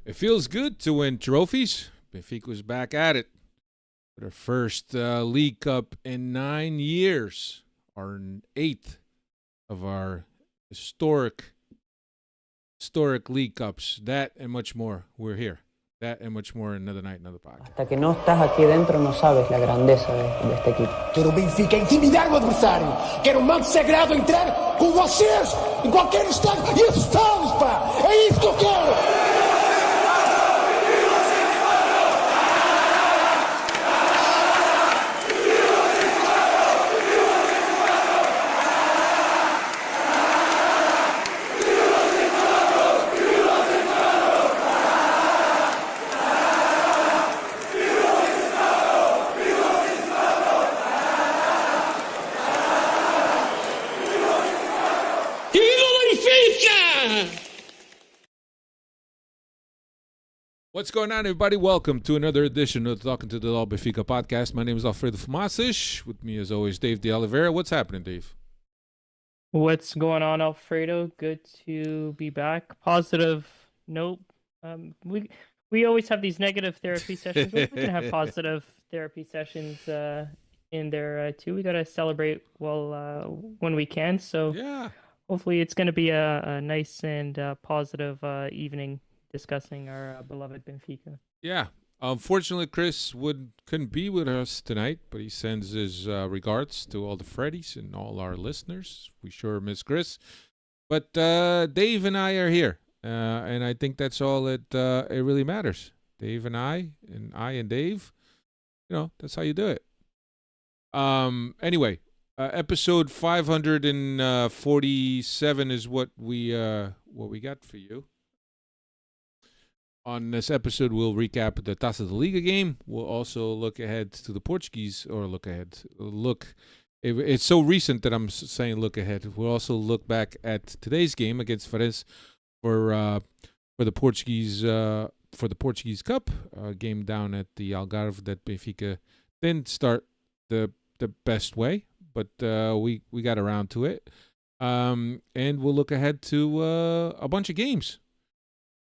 It feels good to win trophies. Benfica was back at it for their first League Cup in 9 years, our eighth of our historic League Cups. That and much more. We're here. That and much more another night, another podcast. Hasta que no estás aquí dentro no sabes la grandeza de este equipo. Quero o Benfica intimidar o adversário. Quero o manto sagrado entrar com vocês em qualquer estádio e assustá-los, pá! É isso que eu quero! What's going on, everybody? Welcome to another edition of the Talking to the All Benfica podcast. My name is Alfredo Famalicao. With me, as always, Dave de Oliveira. What's happening, Dave? What's going on, Alfredo? Good to be back. Positive note. We always have these negative therapy sessions. We're going to have positive therapy sessions in there too. We got to celebrate when we can. So Yeah. hopefully it's going to be a nice and positive evening discussing our beloved Benfica. Yeah. Unfortunately, Chris couldn't be with us tonight, but he sends his regards to all the Freddies and all our listeners. We sure miss Chris. But Dave and I are here, and I think that's all it really matters. Dave and I and Dave, that's how you do it. Anyway, episode 547 is what we got for you. On this episode, we'll recap the Taça da Liga game. We'll also look ahead to the Portuguese, or look ahead. It's so recent that I'm saying look ahead. We'll also look back at today's game against Farense for the Portuguese Cup game down at the Algarve that Benfica didn't start the best way, but we got around to it. And we'll look ahead to a bunch of games,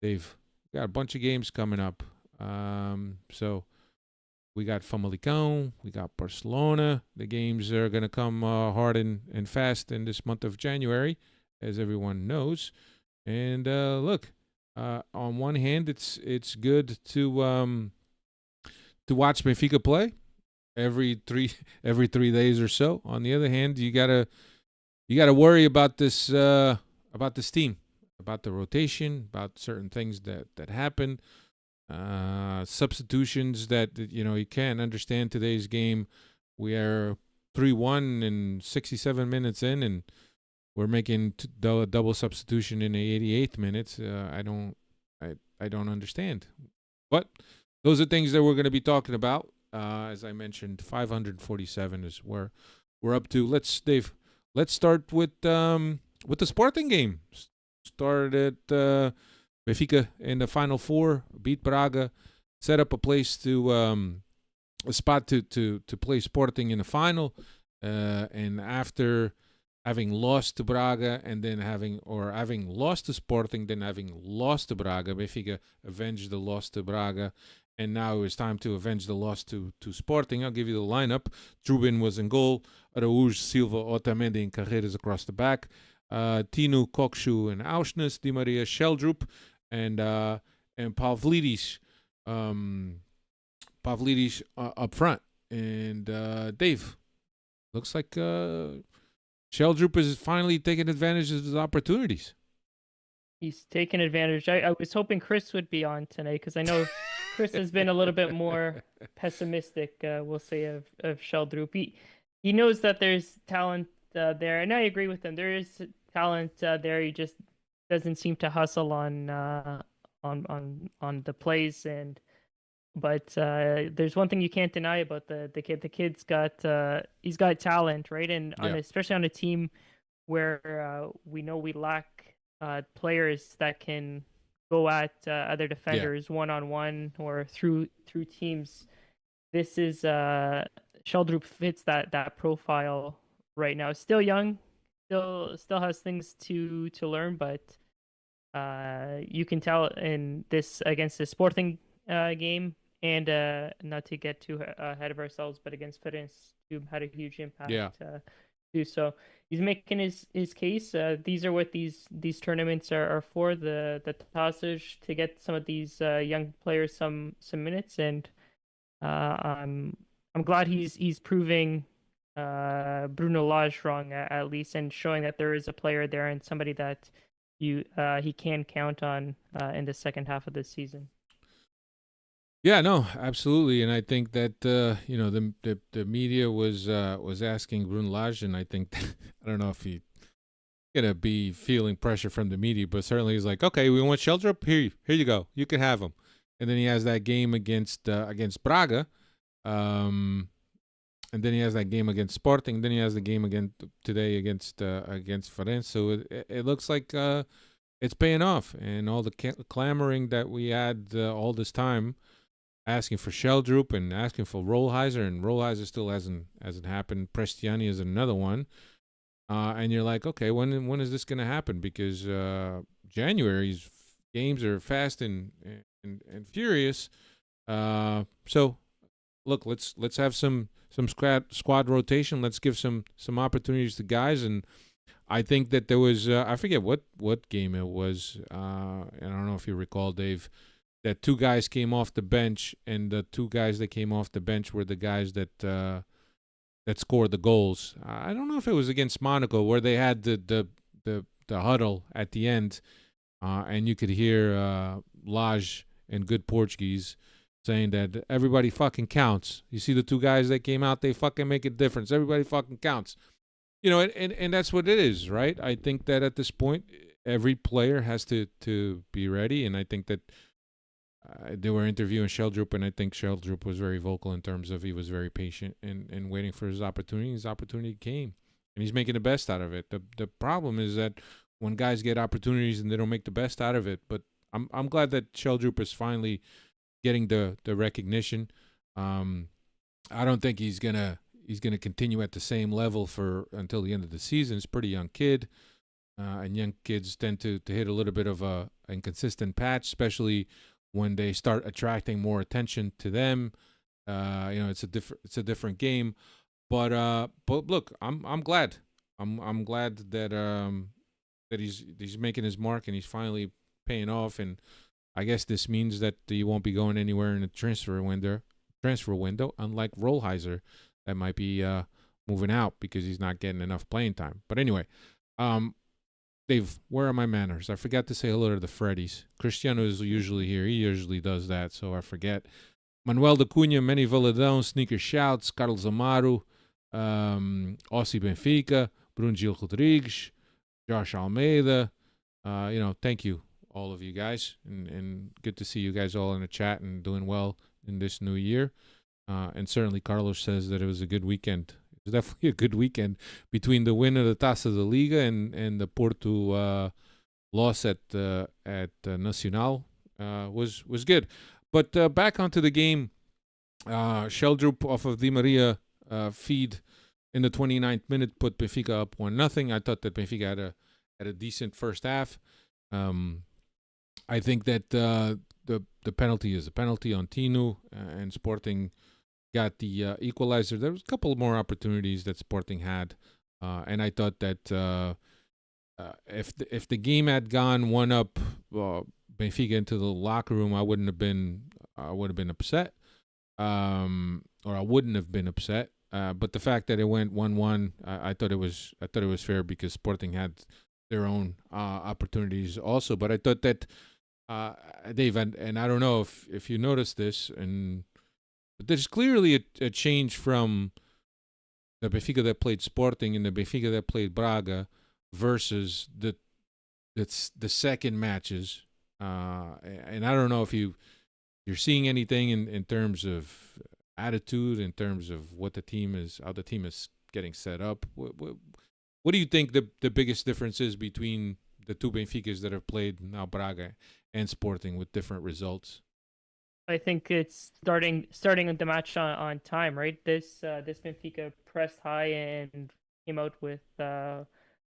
Dave. We got a bunch of games coming up. So we got Famalicao, we got Barcelona. The games are going to come hard and fast in this month of January, as everyone knows. And look, on one hand, it's good to watch Benfica play every three days or so. On the other hand, you gotta worry about this team. About the rotation, about certain things that happen, substitutions that you can't understand today's game. We are 3-1 and 67 minutes in, and we're making double substitution in the 88th minute. I don't understand. But those are things that we're going to be talking about. As I mentioned, 547 is where we're up to. Let's start with the Sporting game. Started at Benfica in the Final Four, beat Braga, set up a spot to play Sporting in the final. And after having lost to Braga and then having lost to Sporting, then having lost to Braga, Benfica avenged the loss to Braga. And now it was time to avenge the loss to Sporting. I'll give you the lineup. Trubin was in goal. Araújo, Silva, Otamendi, and Carreras across the back. Tinu, Kokshu, and Auschness, Di Maria, Sheldrup, and Pavlidis. Pavlidis up front. And Dave, looks like Sheldrup is finally taking advantage of his opportunities. He's taking advantage. I was hoping Chris would be on tonight because I know Chris has been a little bit more pessimistic, we'll say, of Sheldrup. He knows that there's talent there, and I agree with him. There is talent there. He just doesn't seem to hustle on the plays. But there's one thing you can't deny about the kid. The kid's he's got talent, right? And especially on a team where we know we lack players that can go at other defenders one-on-one or through teams. This is Sheldrup fits that profile right now. Still young, still has things to learn, but You can tell in this against the Sporting game, and not to get too ahead of ourselves, but against Farense, who had a huge impact Yeah. too. So he's making his case. These are what these tournaments are for, the tassage, to get some of these young players some minutes, and I'm glad he's proving Bruno Lage wrong at least, and showing that there is a player there and somebody that he can count on in the second half of the season. Yeah, no, absolutely, and I think that the media was asking Bruno Lage, and I think I don't know if he gonna be feeling pressure from the media, but certainly he's like, okay, we want Sheldrup, here you go, you can have him, and then he has that game against Braga, and then he has that game against Sporting, then he has the game again today against Farense. So it looks like it's paying off, and all the clamoring that we had all this time, asking for Sheldrup and asking for Rollheiser, and Rollheiser still hasn't happened. Prestiani is another one, and you're like, okay, when is this going to happen? Because January's games are fast and furious. So look, let's have some squad rotation. Let's give some opportunities to guys, and I think that there was I forget what game it was. I don't know if you recall, Dave, that two guys came off the bench, and the two guys that came off the bench were the guys that scored the goals. I don't know if it was against Monaco, where they had the huddle at the end, and you could hear Lage in good Portuguese saying that everybody fucking counts. You see the two guys that came out, they fucking make a difference. Everybody fucking counts. And that's what it is, right? I think that at this point, every player has to be ready, and I think that they were interviewing Sheldrup, and I think Sheldrup was very vocal in terms of he was very patient and waiting for his opportunity. His opportunity came, and he's making the best out of it. The problem is that when guys get opportunities and they don't make the best out of it, but I'm glad that Sheldrup is finally getting the recognition. I don't think he's gonna continue at the same level for until the end of the season. He's a pretty young kid, and young kids tend to hit a little bit of a inconsistent patch, especially when they start attracting more attention to them. It's a different game, but look, I'm glad. I'm glad that he's making his mark and he's finally paying off, and I guess this means that he won't be going anywhere in the transfer window, unlike Rollheiser, that might be moving out because he's not getting enough playing time. But anyway, Dave, where are my manners? I forgot to say hello to the Freddies. Cristiano is usually here. He usually does that, so I forget. Manuel da Cunha, Manny Valadão, Sneaker Shouts, Carlos Amaro, Ossi Benfica, Bruno Gil Rodrigues, Josh Almeida. Thank you, all of you guys, and good to see you guys all in the chat and doing well in this new year. And certainly Carlos says that it was a good weekend. It was definitely a good weekend between the win of the Taça da Liga and the Porto loss at Nacional. Was good. But back onto the game, Sheldrup off of Di Maria feed in the 29th minute put Benfica up 1-0. I thought that Benfica had a decent first half. I think that the penalty is a penalty on Tino, and Sporting got the equalizer. There was a couple more opportunities that Sporting had, and I thought that if the game had gone 1-up, Benfica into the locker room, I would have been upset, or I wouldn't have been upset. But the fact that it went 1-1, I thought it was fair because Sporting had their own opportunities also. But I thought that Dave, and I don't know if you noticed this, but there's clearly a change from the Benfica that played Sporting and the Benfica that played Braga versus the second matches. And I don't know if you're seeing anything in terms of attitude, in terms of how the team is getting set up. What do you think the biggest difference is between the two Benficas that have played now, Braga and Sporting, with different results? I think it's starting the match on time, right? This Benfica pressed high and came out with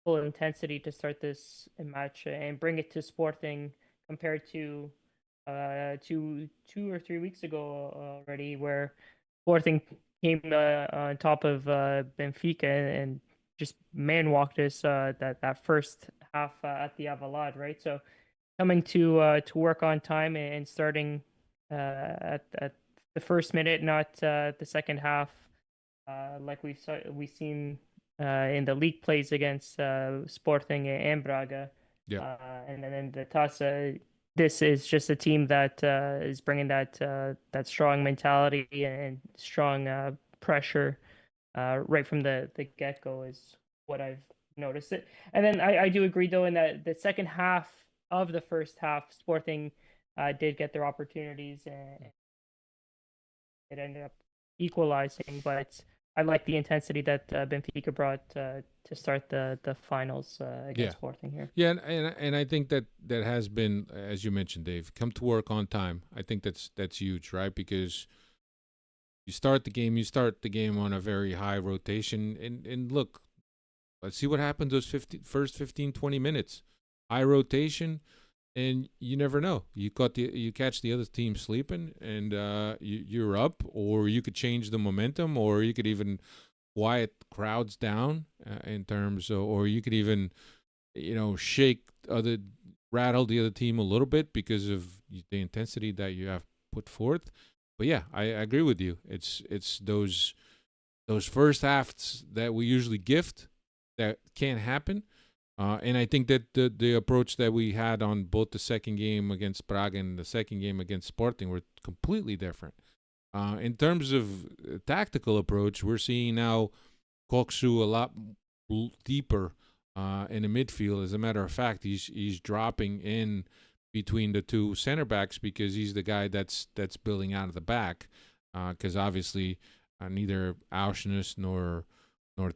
full intensity to start this match and bring it to Sporting compared to 2 or 3 weeks ago already, where Sporting came on top of Benfica and just man walked us that first half at the Avalad, right? So coming to work on time and starting at the first minute, not the second half, like we've seen in the league plays against Sporting and Braga, Yeah. and then the Taça. This is just a team that is bringing that strong mentality and strong pressure right from the get go is what I've noticed. It, and then I do agree though in that the second half of the first half, Sporting did get their opportunities and it ended up equalizing. But I like the intensity that Benfica brought to start the finals against Sporting here. Yeah, and I think that has been, as you mentioned, Dave, come to work on time. I think that's huge, right? Because you start the game on a very high rotation, and look, let's see what happens those first 15, 20 minutes. High rotation, and you never know. You catch the other team sleeping, and you're up, or you could change the momentum, or you could even quiet crowds down in terms of, or you could even, rattle the other team a little bit because of the intensity that you have put forth. But yeah, I agree with you. It's those first halves that we usually gift that can't happen. And I think that the approach that we had on both the second game against Prague and the second game against Sporting were completely different. In terms of tactical approach, we're seeing now Koksu a lot deeper in the midfield. As a matter of fact, he's dropping in between the two center backs because he's the guy that's building out of the back. Because obviously neither Auschness nor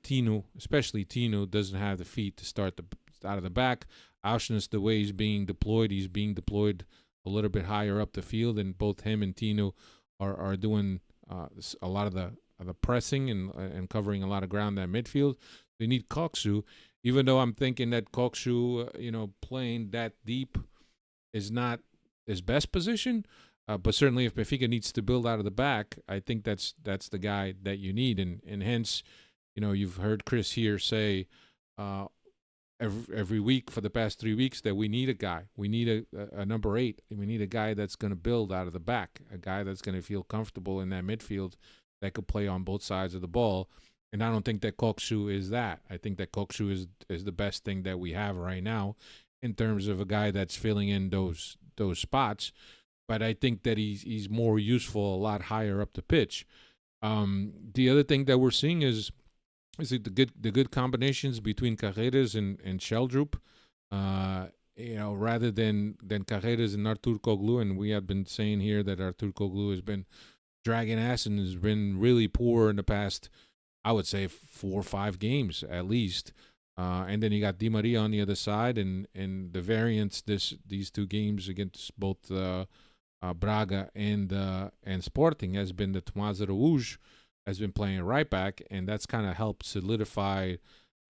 Tino, especially Tino, doesn't have the feet to start out of the back. Auschness, the way he's being deployed a little bit higher up the field, and both him and Tino are doing a lot of the pressing and covering a lot of ground in that midfield. They need Koksu, even though I'm thinking that Koksu, playing that deep is not his best position. But certainly if Benfica needs to build out of the back, I think that's the guy that you need. And hence, you've heard Chris here say every week for the past 3 weeks that we need a guy. We need a number 8. And we need a guy that's going to build out of the back, a guy that's going to feel comfortable in that midfield that could play on both sides of the ball. And I don't think that Koksu is that. I think that Koksu is the best thing that we have right now in terms of a guy that's filling in those spots. But I think that he's more useful a lot higher up the pitch. The other thing that we're seeing is the good combinations between Carreras and Sheldrup. Rather than Carreras and Artur Koglu, and we have been saying here that Artur Koglu has been dragging ass and has been really poor in the past, I would say 4 or 5 games at least. And then you got Di Maria on the other side, and the variance these 2 games against both Braga and Sporting has been that Tomás Araújo has been playing right back, and that's kind of helped solidify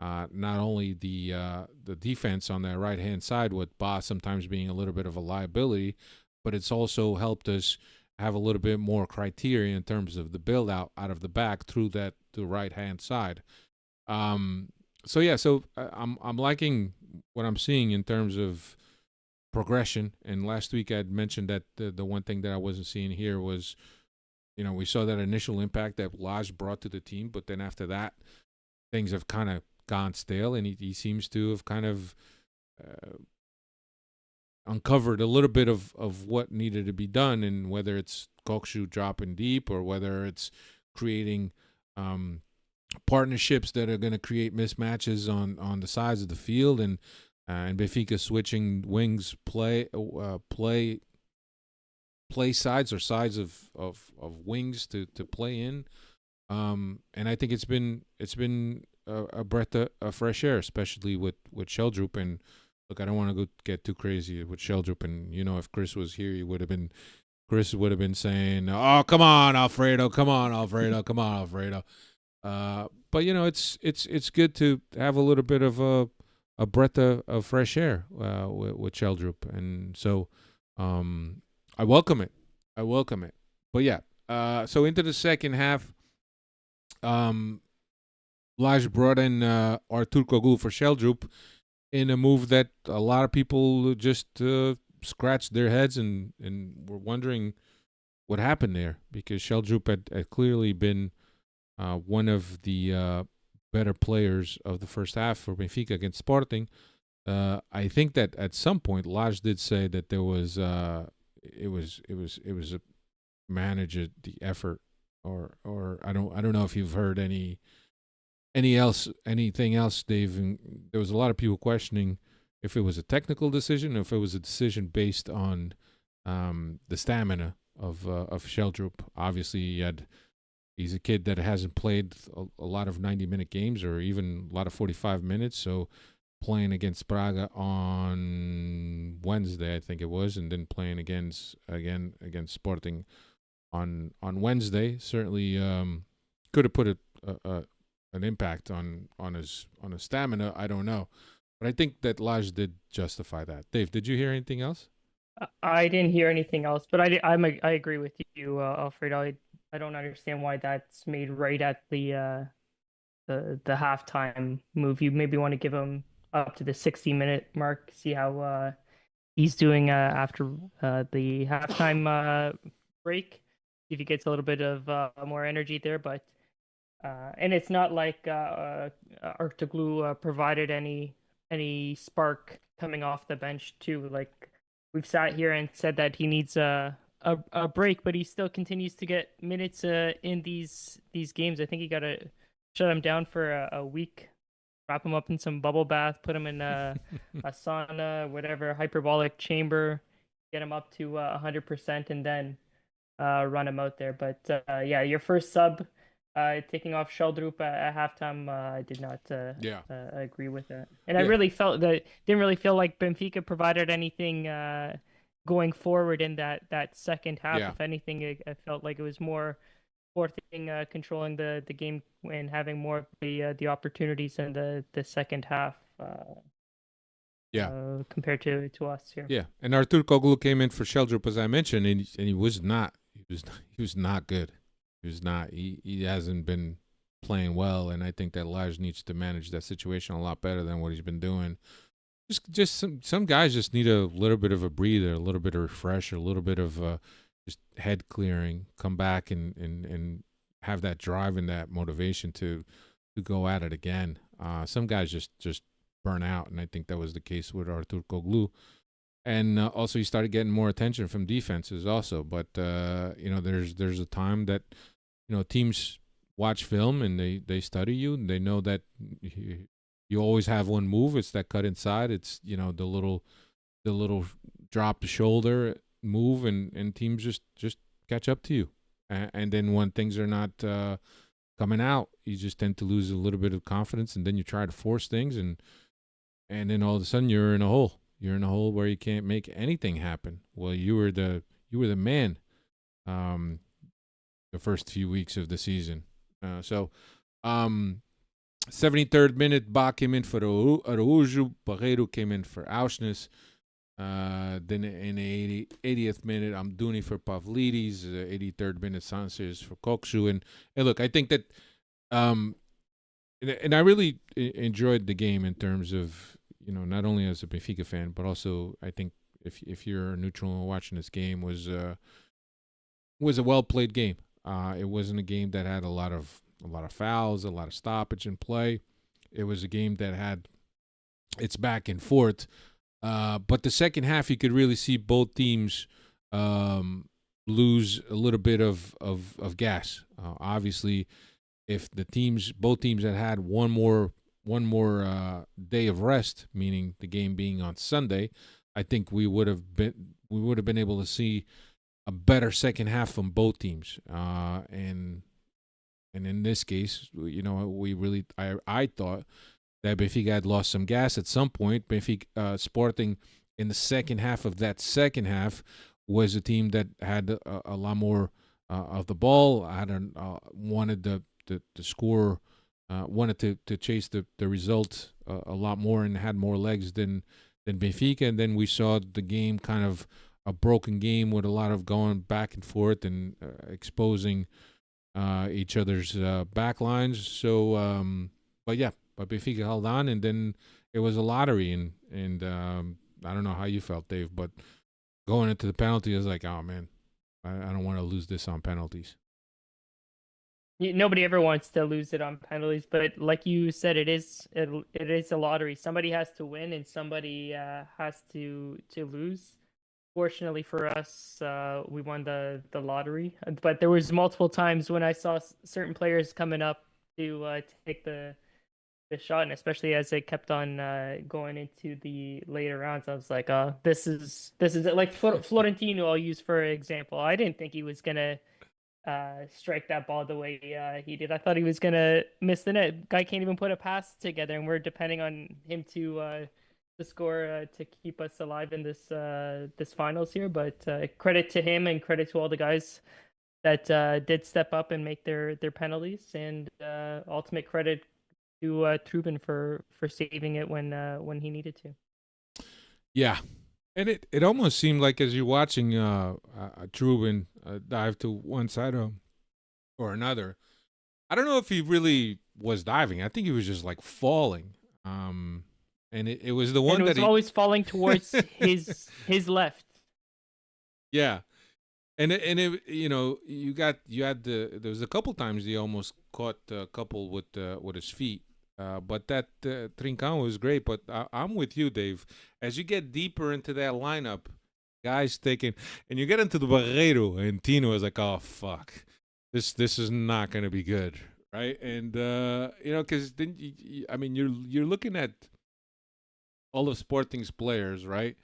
not only the defense on that right hand side, with Ba sometimes being a little bit of a liability, but it's also helped us have a little bit more criteria in terms of the build out of the back through the right hand side. So I'm liking what I'm seeing in terms of progression. And last week I'd mentioned that the one thing that I wasn't seeing here was, we saw that initial impact that Lage brought to the team, but then after that, things have kind of gone stale, and he seems to have kind of uncovered a little bit of what needed to be done, and whether it's Koksu dropping deep or whether it's creating partnerships that are going to create mismatches on the sides of the field, and Benfica switching wings play sides or sides of wings to play in, and I think it's been a breath of fresh air, especially with Sheldrup. And look, I don't want to get too crazy with Sheldrup, and if Chris was here, Chris would have been saying, "Oh, come on, Alfredo, come on, Alfredo, But it's good to have a little bit of a breath of fresh air with Sheldrup, and so I welcome it. I welcome it. But yeah, so into the second half, Laj brought in Artur Koglu for Sheldrup in a move that a lot of people just scratched their heads and were wondering what happened there, because Sheldrup had clearly been one of the better players of the first half for Benfica against Sporting. I think that at some point Laj did say that there was it was a manage the effort, or I don't know if you've heard anything else, Dave. And there was a lot of people questioning if it was a technical decision or if it was a decision based on the stamina of Sheldrup. Obviously, he's a kid that hasn't played a lot of 90-minute games or even a lot of 45 minutes. So playing against Braga on Wednesday, I think it was, and then playing against Sporting on Wednesday certainly could have put an impact on his stamina. I don't know, but I think that Laj did justify that. Dave, did you hear anything else? I didn't hear anything else, but I agree with you, Alfredo. I don't understand why that's made right at the halftime move. You maybe want to give him up to the 60-minute mark, see how he's doing after the halftime break. See if he gets a little bit of more energy there, but and it's not like Artoglu provided any spark coming off the bench too. Like, we've sat here and said that he needs a break, but he still continues to get minutes in these games. I think you got to shut him down for a week, wrap him up in some bubble bath, put him in a sauna, whatever, hyperbolic chamber, get him up to 100%, and then run him out there. But yeah, your first sub, taking off Sheldrup at halftime, I did not agree with that. And I really felt that didn't really feel like Benfica provided anything going forward in that second half. Yeah. If anything, I felt like it was more Sporting controlling the game and having more of the opportunities in the second half. Compared to us here. Yeah, and Artur Koglu came in for Sheldrup, as I mentioned, and he was not good. He hasn't been playing well, and I think that Laj needs to manage that situation a lot better than what he's been doing. Just some guys just need a little bit of a breather, a little bit of refresh, a little bit of just head clearing, come back and have that drive and that motivation to go at it again. Some guys just burn out, and I think that was the case with Artur Koglu. And also, he started getting more attention from defenses also. But there's a time that teams watch film and they study you, and they know that you always have one move. It's that cut inside. It's the little drop the shoulder move, and teams just catch up to you. And then when things are not coming out, you just tend to lose a little bit of confidence, and then you try to force things, and then all of a sudden you're in a hole. You're in a hole where you can't make anything happen. Well, you were the man the first few weeks of the season. 73rd minute, Bach came in for Araújo. Barreiro came in for Auschwitz. Then in the 80th minute, Amdouni for Pavlidis. 83rd minute, Sanchez for Koksu. And look, I think that and I really enjoyed the game in terms of, not only as a Benfica fan, but also I think if you're neutral and watching this game, was a well-played game. It wasn't a game that had a lot of fouls, a lot of stoppage in play. It was a game that had its back and forth. But the second half, you could really see both teams lose a little bit of gas. Obviously, if both teams had one more day of rest, meaning the game being on Sunday, I think we would have been able to see a better second half from both teams. And in this case, I thought that Benfica had lost some gas at some point. Benfica Sporting in the second half of that second half was a team that had a lot more of the ball. Wanted to score wanted to chase the result a lot more and had more legs than Benfica. And then we saw the game kind of a broken game with a lot of going back and forth and exposing each other's back lines. So, but Benfica held on, and then it was a lottery. And I don't know how you felt, Dave, but going into the penalty, I was like, oh man, I don't want to lose this on penalties. Nobody ever wants to lose it on penalties, but like you said, it is a lottery. Somebody has to win, and somebody has to lose. Fortunately for us, we won the lottery. But there was multiple times when I saw certain players coming up to take the shot, and especially as it kept on going into the later rounds, I was like, this is it. Like Florentino, I'll use for example. I didn't think he was gonna strike that ball the way he did. I thought he was gonna miss the net. Guy can't even put a pass together, and we're depending on him to score to keep us alive in this finals here. But credit to him and credit to all the guys that did step up and make their penalties, and ultimate credit to Trubin for saving it when he needed to. Yeah. And it almost seemed like as you're watching Trubin dive to one side or another, I don't know if he really was diving. I think he was just like falling. And it was the one and it was that always falling towards his left. Yeah. And it you had there was a couple times he almost caught a couple with his feet. But that Trincão was great. But I'm with you, Dave. As you get deeper into that lineup, guys taking, and you get into the Barreiro, and Tino is like, oh fuck, this is not gonna be good, right? And because then you're looking at all of Sporting's players, right?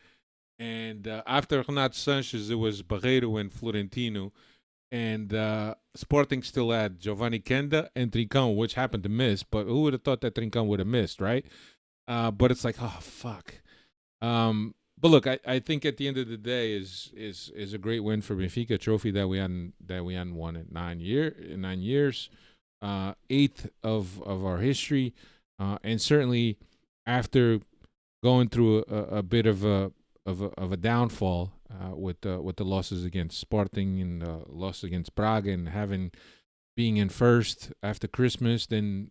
And after Renato Sanchez, it was Barreiro and Florentino. And Sporting still had Giovanni Kenda and Trincão, which happened to miss. But who would have thought that Trincão would have missed, right? But it's like, oh fuck. But look, I think at the end of the day is a great win for Benfica, a trophy that we hadn't won in 9 years, eighth of our history, and certainly after going through a bit of a downfall with the losses against Sporting and loss against Braga and being in first after Christmas, then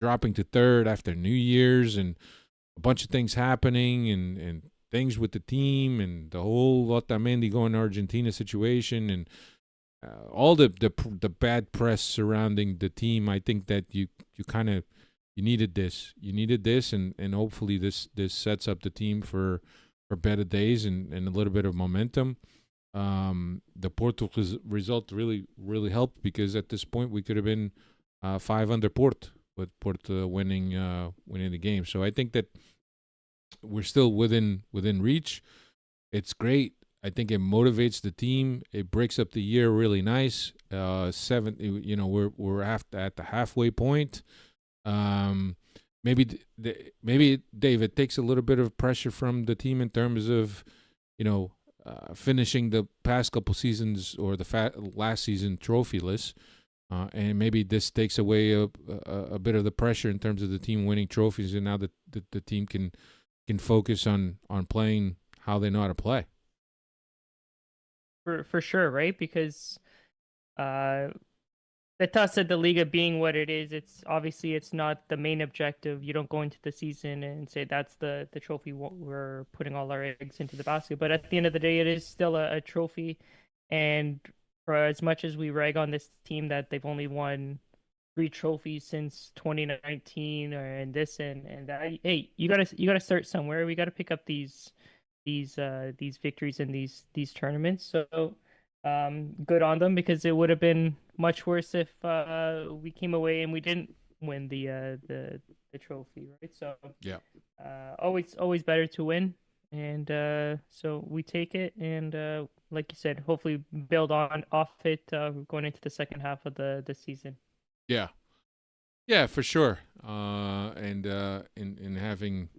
dropping to third after New Year's, and a bunch of things happening and things with the team and the whole Otamendi going to Argentina situation and all the bad press surrounding the team. I think that you needed this. You needed this, and hopefully this sets up the team for better days and a little bit of momentum. The Porto result really, really helped because at this point we could have been 5 under Porto with Porto winning the game. So I think that we're still within reach. It's great. I think it motivates the team. It breaks up the year really nice. We're at the halfway point. Maybe Dave, it takes a little bit of pressure from the team in terms of, finishing the past couple seasons or the last season trophyless, and maybe this takes away a bit of the pressure in terms of the team winning trophies, and now the team can focus on playing how they know how to play. For sure, right? Because the Taça of the Liga being what it is, it's not the main objective. You don't go into the season and say that's the trophy we're putting all our eggs into the basket. But at the end of the day, it is still a trophy. And for as much as we rag on this team that they've only won 3 trophies since 2019 and this and that, hey, you gotta start somewhere. We gotta pick up these victories in these tournaments. So good on them, because it would have been much worse if we came away and we didn't win the trophy, right? So yeah, always better to win, and so we take it, and like you said, hopefully build off it going into the second half of the season. Yeah, for sure. And in having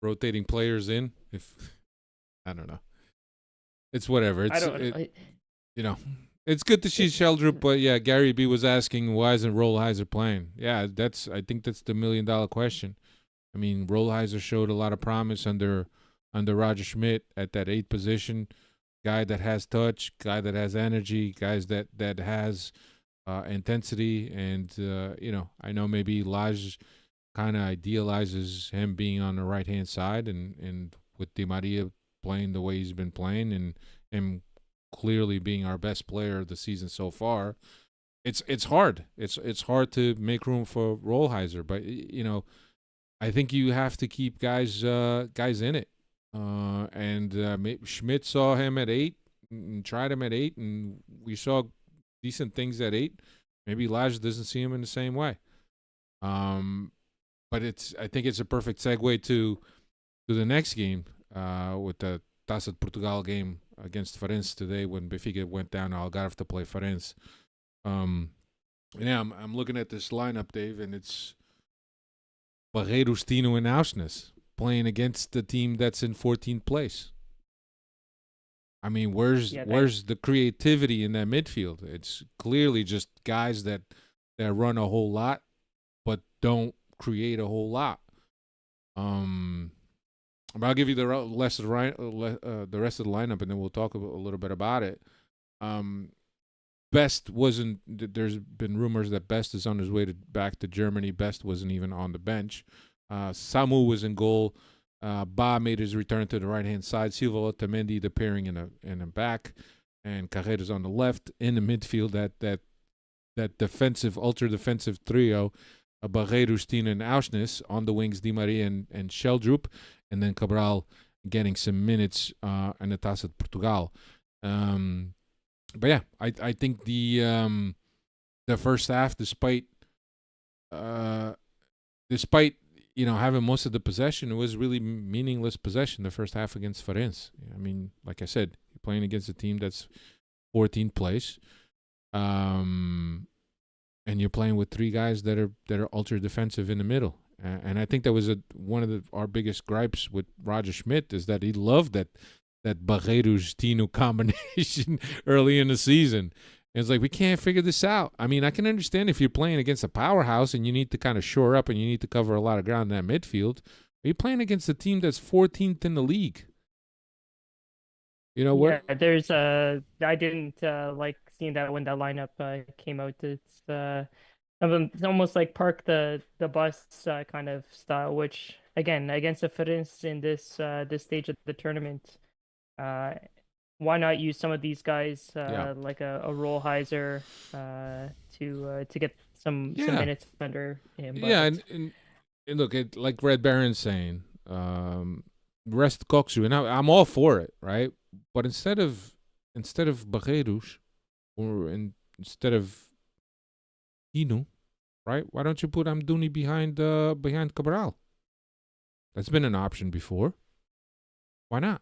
rotating players in, if I don't know. It's whatever. It's good to see Sheldrup, but yeah, Gary B was asking why isn't Rolheiser playing? Yeah, I think that's the $1,000,000 question. I mean, Rolheiser showed a lot of promise under Roger Schmidt at that 8th position. Guy that has touch, guy that has energy, guys that has intensity, and I know maybe Laj kind of idealizes him being on the right hand side, and with Di Maria playing the way he's been playing, and him clearly being our best player of the season so far. It's hard. It's hard to make room for Rolheiser, but I think you have to keep guys in it. And Schmidt saw him at 8 and tried him at 8, and we saw decent things at 8. Maybe Laj doesn't see him in the same way. But I think it's a perfect segue to the next game with the Taça de Portugal game against Farense today when Benfica went down to Algarve to play Farense. I'm looking at this lineup, Dave, and it's Barreiros, Tino, and Auschness playing against the team that's in 14th place. I mean, where's the creativity in that midfield? It's clearly just guys that run a whole lot but don't create a whole lot. But I'll give you the rest of the lineup, and then we'll talk a little bit about it. Best wasn't. There's been rumors that Best is on his way back to Germany. Best wasn't even on the bench. Samu was in goal. Ba made his return to the right-hand side. Silva, Otamendi, the pairing in the back, and Carreras on the left. In the midfield, that defensive, ultra-defensive trio, Barreiros, Tina, and Auschness. On the wings, Di Maria and Sheldrup, and then Cabral getting some minutes in the Taça de Portugal. But yeah, I think the first half, despite having most of the possession, it was really meaningless possession the first half against Farense. I mean, like I said, you're playing against a team that's 14th place, and you're playing with 3 guys that are ultra defensive in the middle. And I think that was one of our biggest gripes with Roger Schmidt, is that he loved that Barreiros Tino combination early in the season. And it's like, we can't figure this out. I mean, I can understand if you're playing against a powerhouse and you need to kind of shore up and you need to cover a lot of ground in that midfield. But you're playing against a team that's 14th in the league. You know what? Yeah, there's I didn't like seeing that when that lineup came out. It's almost like park the bus kind of style, which again against the Farense in this stage of the tournament, why not use some of these guys like a Rolheiser to get some minutes under him. Yeah, and look, like Red Baron's saying, rest Koksu, and I'm all for it, right? But instead of Barreiros, or instead of Tino, right? Why don't you put Amdouni behind Cabral? That's been an option before. Why not?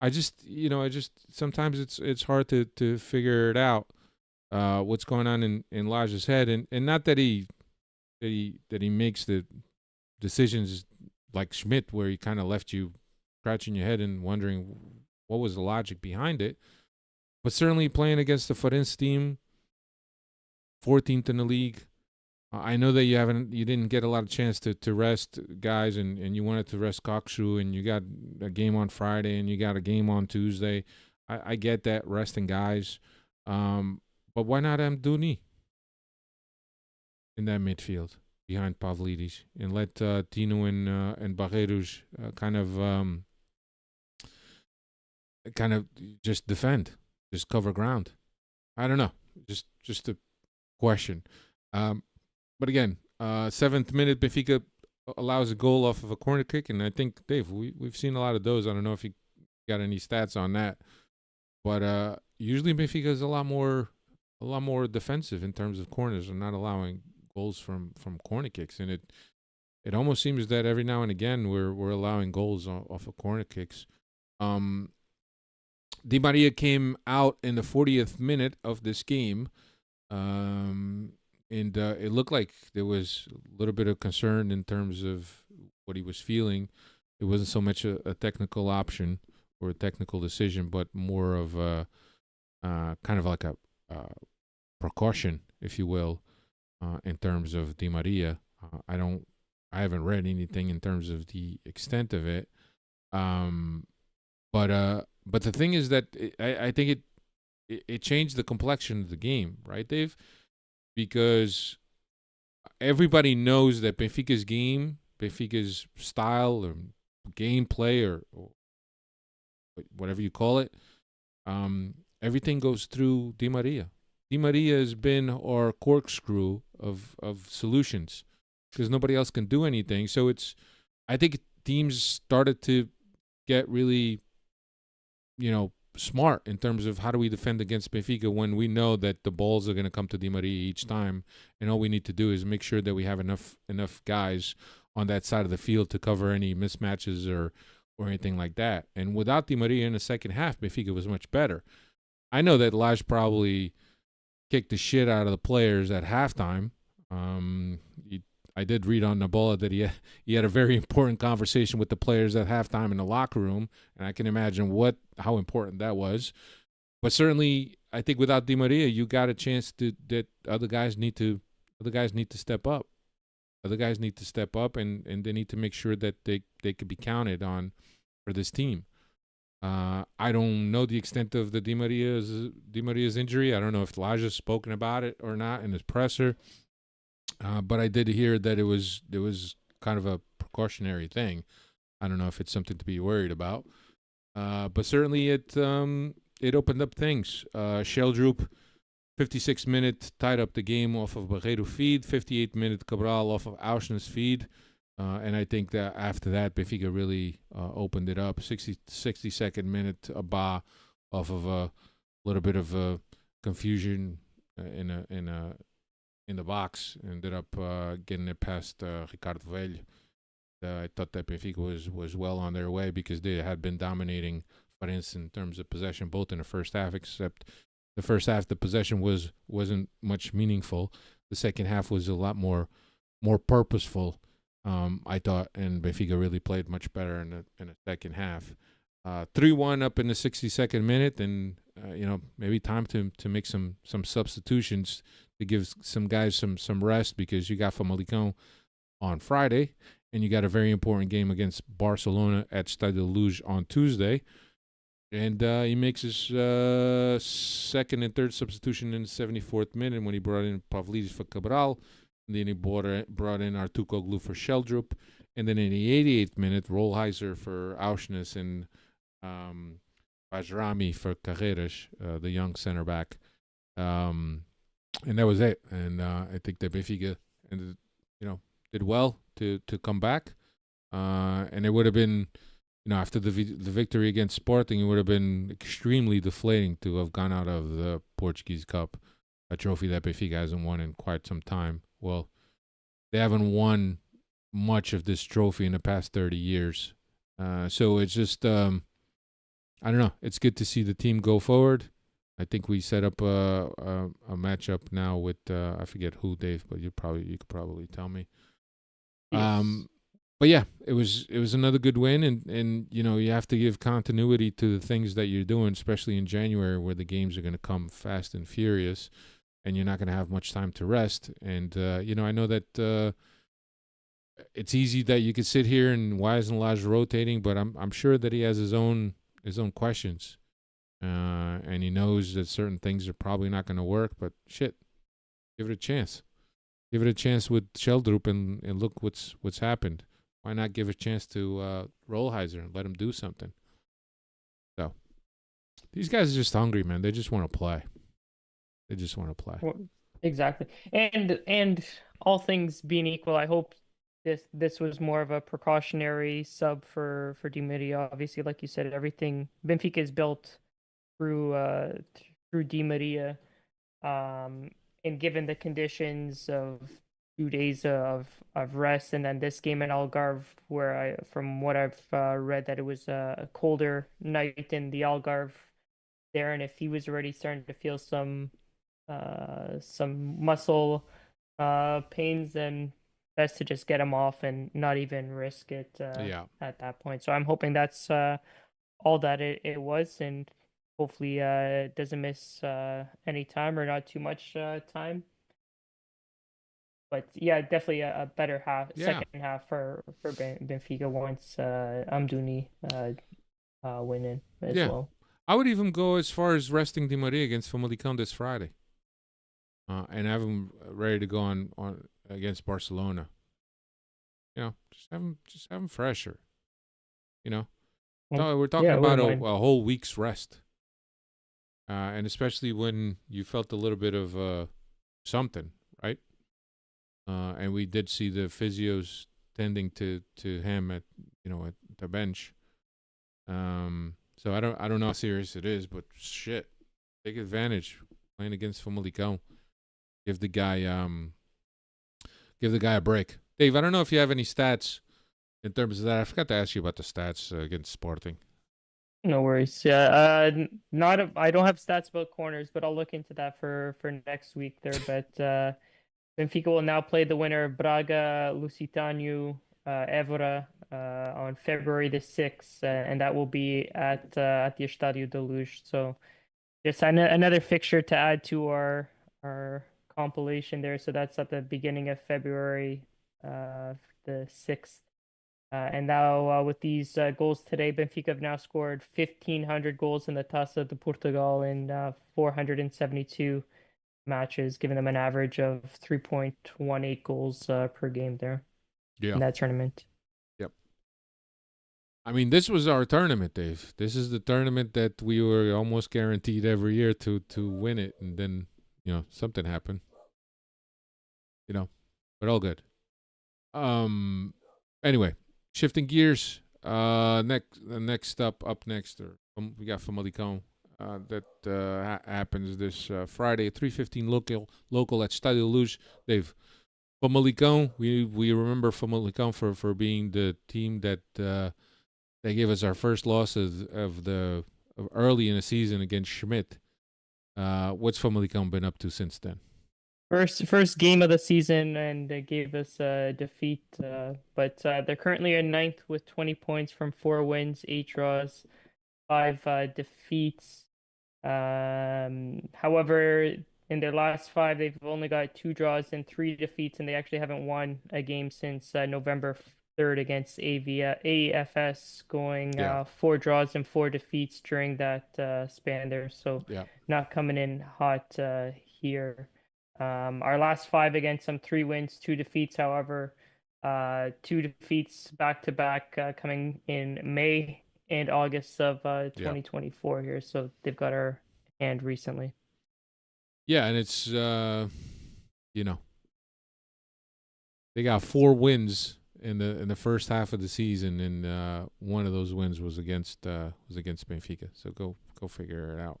I just sometimes it's hard to figure it out what's going on in Laj's head, and not that he makes the decisions like Schmidt, where he kind of left you scratching your head and wondering what was the logic behind it. But certainly playing against the Farense team, 14th in the league. I know that you didn't get a lot of chance to rest guys, and you wanted to rest Kokshu, and you got a game on Friday and you got a game on Tuesday. I get that, resting guys. But why not Amdouni in that midfield behind Pavlidis, and let Tino and Barreiros kind of just defend, just cover ground? I don't know. Just a question. But again, 7th minute, Benfica allows a goal off of a corner kick, and I think, Dave, we've seen a lot of those. I don't know if you got any stats on that, but usually Benfica is a lot more defensive in terms of corners and not allowing goals from corner kicks. And it almost seems that every now and again we're allowing goals off of corner kicks. Di Maria came out in the 40th minute of this game. And it looked like there was a little bit of concern in terms of what he was feeling. It wasn't so much a technical option or a technical decision, but more of kind of like a precaution, if you will, in terms of Di Maria. I haven't read anything in terms of the extent of it. Um, but the thing is that I think it changed the complexion of the game, right, Dave? Because everybody knows that Benfica's style or gameplay or whatever you call it, everything goes through Di Maria. Di Maria has been our corkscrew of solutions because nobody else can do anything. So I think teams started to get really, smart in terms of how do we defend against Benfica when we know that the balls are going to come to Di Maria each time, and all we need to do is make sure that we have enough guys on that side of the field to cover any mismatches or anything like that. And without Di Maria in the second half, Benfica was much better. I know that Lage probably kicked the shit out of the players at halftime. I did read on Nabola that he had a very important conversation with the players at halftime in the locker room, and I can imagine how important that was. But certainly, I think without Di Maria, you got a chance that other guys need to step up. Other guys need to step up, and they need to make sure that they could be counted on for this team. I don't know the extent of the Di Maria's injury. I don't know if Lage has spoken about it or not in his presser. But I did hear that it was kind of a precautionary thing. I don't know if it's something to be worried about. But certainly it opened up things. Sheldrup, 56-minute, tied up the game off of Barreiro feed. 58-minute Cabral off of Auschnitz feed. And I think that after that, Benfica really opened it up. 62nd minute, Abba off of a little bit of a confusion in the box. Ended up getting it past Ricardo Velho. I thought that Benfica was well on their way because they had been dominating Farense in terms of possession, both in the first half, except the first half the possession wasn't much meaningful. The second half was a lot more purposeful, I thought, and Benfica really played much better in the second half. 3-1 up in the 62nd minute, and maybe time to make some substitutions to give some guys some rest because you got Famalicao on Friday, and you got a very important game against Barcelona at Stade de Luge on Tuesday. And he makes his second and third substitution in the 74th minute when he brought in Pavlidis for Cabral, and then he brought in Artukoglu for Sheldrup, and then in the 88th minute, Rolheiser for Auschnitz and Bajrami for Carreras, the young center back. And that was it. And I think that Benfica did well to come back. And it would have been, after the victory against Sporting, it would have been extremely deflating to have gone out of the Portuguese Cup, a trophy that Benfica hasn't won in quite some time. Well, they haven't won much of this trophy in the past 30 years. So it's just, I don't know. It's good to see the team go forward. I think we set up a matchup now with I forget who, Dave, but you could probably tell me. Yes. But yeah, it was another good win, and you have to give continuity to the things that you're doing, especially in January where the games are going to come fast and furious, and you're not going to have much time to rest. And I know that it's easy that you could sit here and why isn't Lage rotating, but I'm sure that he has his own questions. And he knows that certain things are probably not going to work, but shit, give it a chance. Give it a chance with Sheldrup and look what's happened. Why not give a chance to Rolheiser and let him do something? So these guys are just hungry, man. They just want to play. Well, exactly. And all things being equal, I hope this was more of a precautionary sub for Di Maria. Obviously, like you said, everything Benfica is built through Di Maria, and given the conditions of 2 days of rest, and then this game in Algarve, where from what I've read, that it was a colder night in the Algarve there, and if he was already starting to feel some muscle pains, then best to just get him off and not even risk it at that point. So I'm hoping that's all that it was, and hopefully doesn't miss any time or not too much time. But yeah, definitely a better Yeah. second half for Benfica once Amdouni winning as Yeah. well. I would even go as far as resting Di Maria against Famalicão this Friday, and have him ready to go on against Barcelona. Just have him fresher. We're talking Yeah, I about wouldn't a mind. whole week's rest, and especially when you felt a little bit of something, right? And we did see the physios tending to him at the bench. So I don't know how serious it is, but shit, take advantage playing against Famalicão. Give the guy a break. Dave, I don't know if you have any stats in terms of that. I forgot to ask you about the stats against Sporting. No worries. Yeah, I don't have stats about corners, but I'll look into that for next week there. But Benfica will now play the winner Braga Lusitano Évora on February the 6th, and that will be at the Estádio da Luz. So just another fixture to add to our compilation there. So that's at the beginning of February, the 6th. And now with these goals today, Benfica have now scored 1,500 goals in the Taça de Portugal in 472 matches, giving them an average of 3.18 goals per game there Yeah. in that tournament. Yep. I mean, this was our tournament, Dave. This is the tournament that we were almost guaranteed every year to win it, and then something happened. But all good. Anyway, shifting gears. Next up next, we got Famalicão. That happens this Friday at 3:15 local at Estádio da Luz. Dave, Famalicão. We remember Famalicão for being the team that they gave us our first loss of early in the season against Schmidt. What's Famalicão been up to since then? First game of the season, and they gave us a defeat. But they're currently in ninth with 20 points from 4 wins, 8 draws, 5 defeats. However, in their last 5, they've only got 2 draws and 3 defeats, and they actually haven't won a game since November 3rd against AFS, going 4 draws and 4 defeats during that span there. So not coming in hot here. Our last 5 against them, 3 wins, 2 defeats. However, 2 defeats back to back coming in May and August of 2024 here. So they've got our hand recently. Yeah, and it's they got 4 wins in the first half of the season, and one of those wins was against Benfica. So go figure it out.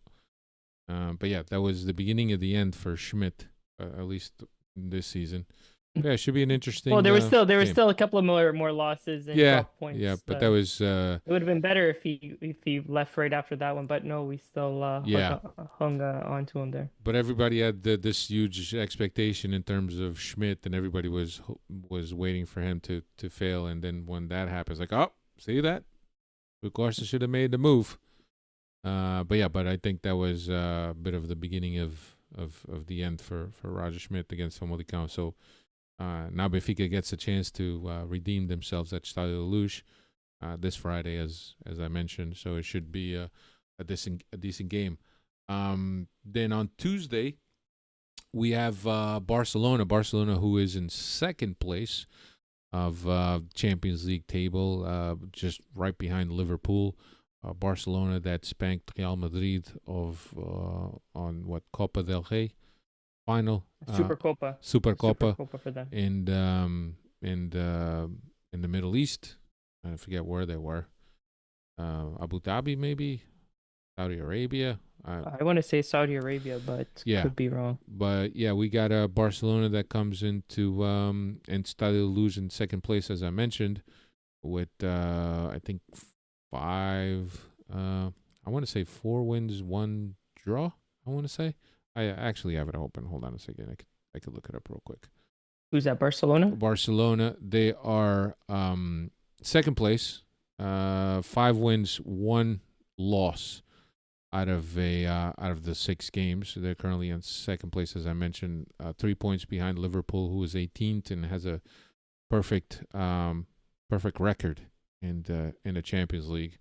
But yeah, that was the beginning of the end for Schmidt. At least this season. Yeah, it should be an interesting. Well, there was still a couple of more losses and drop points. Yeah, but that was. It would have been better if he left right after that one, but no, we still hung on to him there. But everybody had this huge expectation in terms of Schmidt, and everybody was waiting for him to fail, and then when that happens, like, oh, see that? Of course, I should have made the move. But I think that was a bit of the beginning of the end for Roger Schmidt against Famalicão. So now Benfica gets a chance to redeem themselves at Estádio da Luz this Friday, as I mentioned. So it should be a decent game. Then on Tuesday we have Barcelona, who is in second place of Champions League table, just right behind Liverpool. Barcelona that spanked Real Madrid on Copa del Rey final, Supercopa for them, and in the Middle East. I forget where they were. Abu Dhabi, maybe Saudi Arabia. I want to say Saudi Arabia, but could be wrong. But yeah, we got Barcelona that comes into and Estádio da Luz in second place, as I mentioned, with I think 5. I want to say 4 wins, 1 draw. I want to say. I actually have it open. Hold on a second. I could look it up real quick. Who's that? Barcelona. Barcelona. They are second place. 5 wins, 1 loss. out of the 6 games. They're currently in second place, as I mentioned, 3 points behind Liverpool, who is 18th and has a perfect record in the Champions League.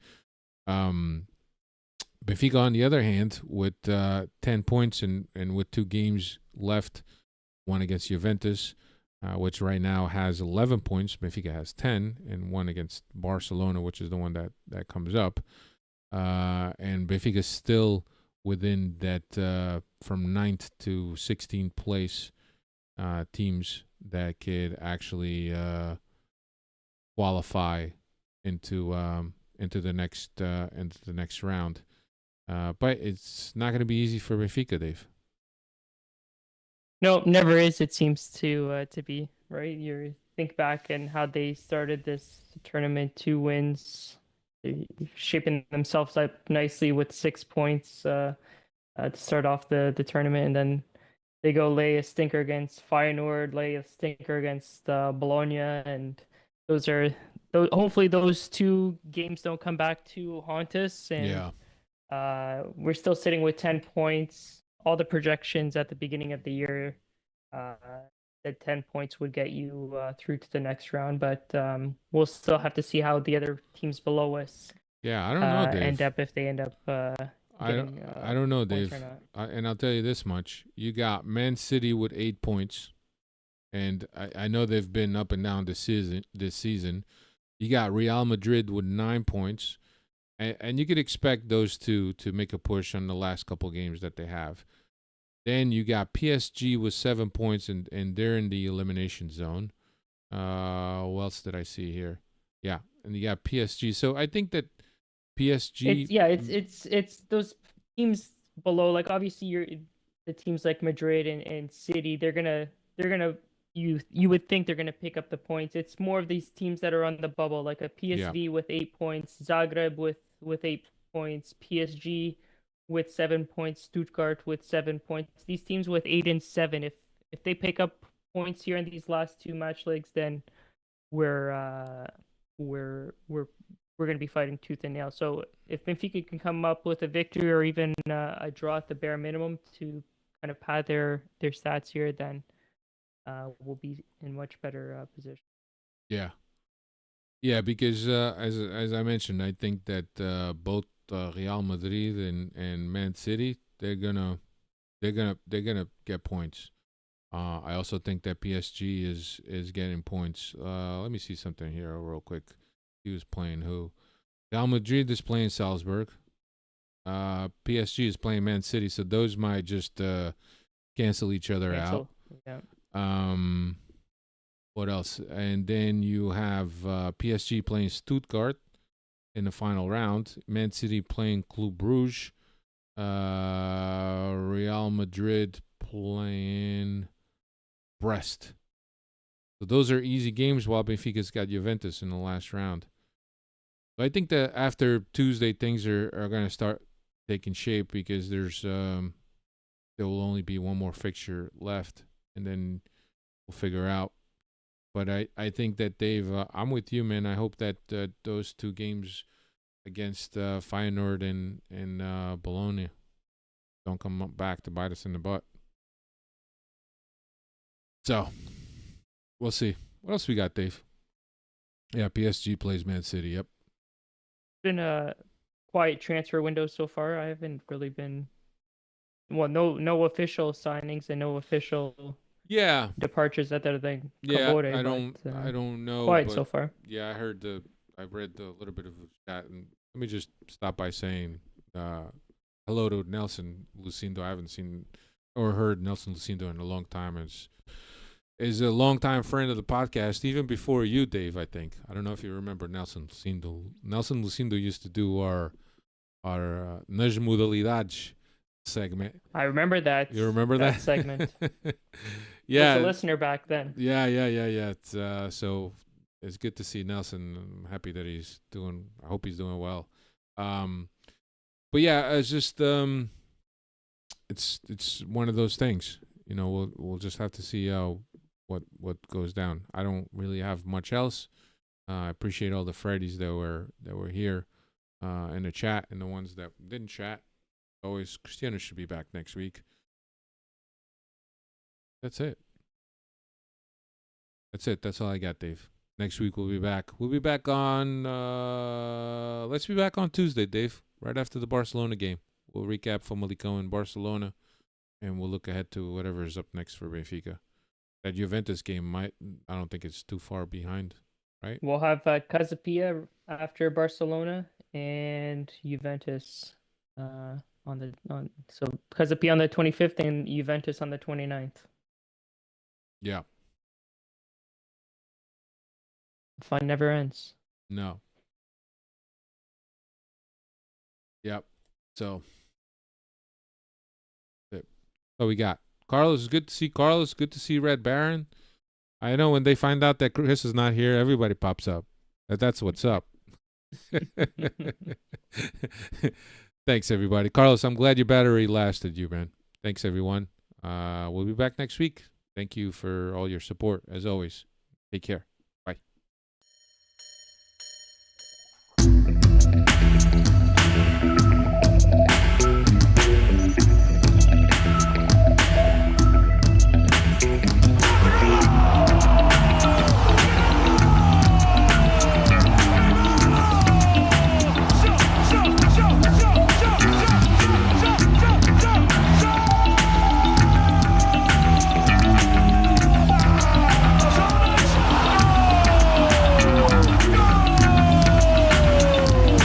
Benfica, on the other hand, with 10 points and with 2 games left, one against Juventus, which right now has 11 points. Benfica has 10, and one against Barcelona, which is the one that comes up. And Benfica is still within that from 9th to 16th place teams that could actually qualify into the next round. But it's not going to be easy for Benfica, Dave. No, never is. It seems to be, right. You think back and how they started this tournament, 2 wins, shaping themselves up nicely with 6 points to start off the tournament, and then they go lay a stinker against Feyenoord, lay a stinker against Bologna, and hopefully those 2 games don't come back to haunt us. And we're still sitting with 10 points. All the projections at the beginning of the year that 10 points would get you through to the next round, but we'll still have to see how the other teams below us I don't know, Dave. end up, if they end up I don't know, Dave. And I'll tell you this much. You got Man City with 8 points, and I know they've been up and down this season. You got Real Madrid with 9 points, and you could expect those two to make a push on the last couple games that they have. Then you got PSG with 7 points, and they're in the elimination zone. What else did I see here? Yeah, and you got PSG. So I think that PSG. It's those teams below. Like, obviously, the teams like Madrid and City. They're gonna you would think they're gonna pick up the points. It's more of these teams that are on the bubble, like a PSV with 8 points, Zagreb with 8 points, PSG with 7 points, Stuttgart with 7 points. These teams with 8 and 7, if they pick up points here in these last 2 match legs, then we're going to be fighting tooth and nail. So if Benfica can come up with a victory or even a draw at the bare minimum to kind of pad their stats here, then we'll be in much better position. Yeah, because as I mentioned, I think that both Real Madrid and Man City, they're gonna get points. I also think that PSG is getting points. Let me see something here real quick. He was playing who? Real Madrid is playing Salzburg. PSG is playing Man City, so those might just cancel each other out. Yeah. What else? And then you have PSG playing Stuttgart in the final round. Man City playing Club Brugge. Real Madrid playing Brest. So those are easy games, while Benfica's got Juventus in the last round. But I think that after Tuesday, things are going to start taking shape, because there will only be one more fixture left, and then we'll figure out. But I think that, Dave, I'm with you, man. I hope that those 2 games against Feyenoord and Bologna don't come back to bite us in the butt. So we'll see. What else we got, Dave? Yeah, PSG plays Man City. Yep. Been a quiet transfer window so far. I haven't really been. Well, no official signings and no official departures at the thing. Yeah, I don't know. Quiet so far. Yeah, I've read a little bit of that, and let me just stop by saying hello to Nelson Lucindo. I haven't seen or heard Nelson Lucindo in a long time. Is a longtime friend of the podcast, even before you, Dave, I think. I don't know if you remember Nelson Lucindo. Nelson Lucindo used to do our Nas Modalidades segment. I remember that. You remember that segment? Yeah. I was a listener back then. Yeah. It's, so it's good to see Nelson. I'm happy that I hope he's doing well. But yeah, it's just, it's one of those things. You know, we'll just have to see what goes down. I don't really have much else. I appreciate all the Freddies that were here in the chat, and the ones that didn't chat. always, Cristiano should be back next week. That's it. That's all I got, Dave. Next week we'll be back. We'll be back on. Let's be back on Tuesday, Dave. Right after the Barcelona game, we'll recap Famalicao and Barcelona, and we'll look ahead to whatever is up next for Benfica. That Juventus game I don't think it's too far behind, right? We'll have Casapia after Barcelona and Juventus so Casapia on the 25th and Juventus on the 29th. Yeah. Fun never ends. No. Yep. So what we got? Carlos, is good to see Carlos. Good to see Red Baron. I know when they find out that Chris is not here, everybody pops up. That's what's up. Thanks, everybody. Carlos, I'm glad your battery lasted you, man. Thanks, everyone. We'll be back next week. Thank you for all your support, as always. Take care.